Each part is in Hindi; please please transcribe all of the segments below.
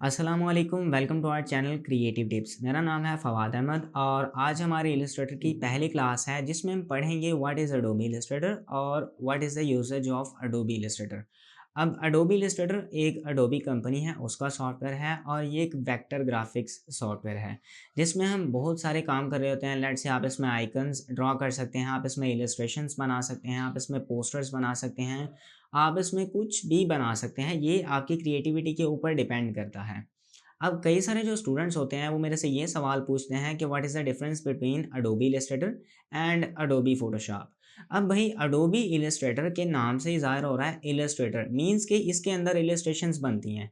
अस्सलाम वालेकुम, welcome to our channel creative tips. मेरा नाम है फवाद अहमद और आज हमारे इलस्ट्रेटर की पहली क्लास है जिसमें हम पढ़ेंगे व्हाट इज़ अडोबी इलस्ट्रेटर और what is the usage of Adobe Illustrator. अब अडोबी इलस्ट्रेटर एक अडोबी कंपनी है, उसका सॉफ्टवेयर है और ये एक वेक्टर ग्राफिक्स सॉफ्टवेयर है जिसमें हम बहुत सारे काम कर रहे होते हैं। लेट्स से आप इसमें आइकन्स ड्रॉ कर सकते हैं, आप इसमें इलस्ट्रेशंस बना सकते हैं, आप इसमें पोस्टर्स बना सकते हैं, आप इसमें कुछ भी बना सकते हैं। ये आपकी क्रिएटिविटी के ऊपर डिपेंड करता है। अब कई सारे जो स्टूडेंट्स होते हैं वो मेरे से ये सवाल पूछते हैं कि what is the difference between Adobe Illustrator and Adobe Photoshop. अब भाई अडोबी इलस्ट्रेटर के नाम से ही ज़ाहिर हो रहा है, इलस्ट्रेटर मीन्स कि इसके अंदर इलस्ट्रेशंस बनती हैं।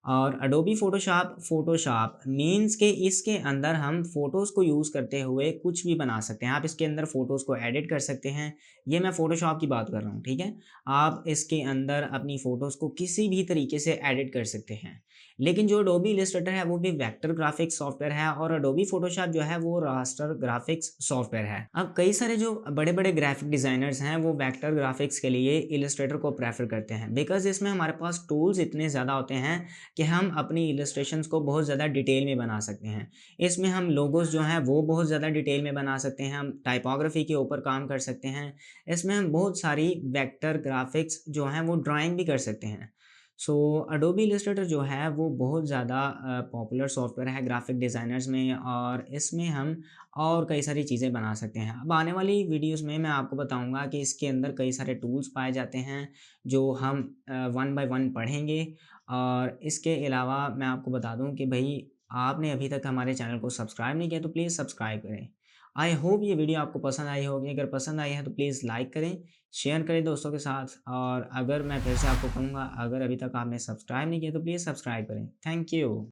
और अडोबी फ़ोटोशॉप मीन्स के इसके अंदर हम फ़ोटोज़ को यूज़ करते हुए कुछ भी बना सकते हैं। आप इसके अंदर फ़ोटोज़ को एडिट कर सकते हैं। ये मैं फ़ोटोशॉप की बात कर रहा हूँ, ठीक है? आप इसके अंदर अपनी फ़ोटोज़ को किसी भी तरीके से एडिट कर सकते हैं। लेकिन जो अडोबी इलस्ट्रेटर है वो भी वेक्टर ग्राफ़िक्स सॉफ्टवेयर है और अडोबी फ़ोटोशॉप जो है वो रास्टर ग्राफ़िक्स सॉफ्टवेयर है। अब कई सारे जो बड़े-बड़े ग्राफ़िक डिज़ाइनर्स हैं वो वेक्टर ग्राफ़िक्स के लिए इलस्ट्रेटर को प्रेफ़र करते हैं बिकॉज़ इसमें हमारे पास टूल्स इतने ज़्यादा होते हैं कि हम अपनी इलस्ट्रेशंस को बहुत ज़्यादा डिटेल में बना सकते हैं। इसमें हम लोगोज़ जो हैं वो बहुत ज़्यादा डिटेल में बना सकते हैं, हम टाइपोग्राफ़ी के ऊपर काम कर सकते हैं। इसमें हम बहुत सारी वेक्टर ग्राफ़िक्स जो हैं वो ड्राइंग भी कर सकते हैं। सो अडोबी इलस्ट्रेटर जो है वो बहुत ज़्यादा पॉपुलर सॉफ्टवेयर है ग्राफ़िक डिज़ाइनर्स में और इसमें हम और कई सारी चीज़ें बना सकते हैं। अब आने वाली वीडियोज़ में मैं आपको बताऊँगा कि इसके अंदर कई सारे टूल्स पाए जाते हैं जो हम वन बाय वन पढ़ेंगे। और इसके अलावा मैं आपको बता दूँ कि भई आपने अभी तक हमारे चैनल को सब्सक्राइब नहीं किया तो प्लीज़ सब्सक्राइब करें। आई होप ये वीडियो आपको पसंद आई होगी। अगर पसंद आई है तो प्लीज़ लाइक करें, शेयर करें दोस्तों के साथ और अगर मैं फिर से आपको कहूँगा, अगर अभी तक आपने सब्सक्राइब नहीं किया तो प्लीज़ सब्सक्राइब करें। Thank you.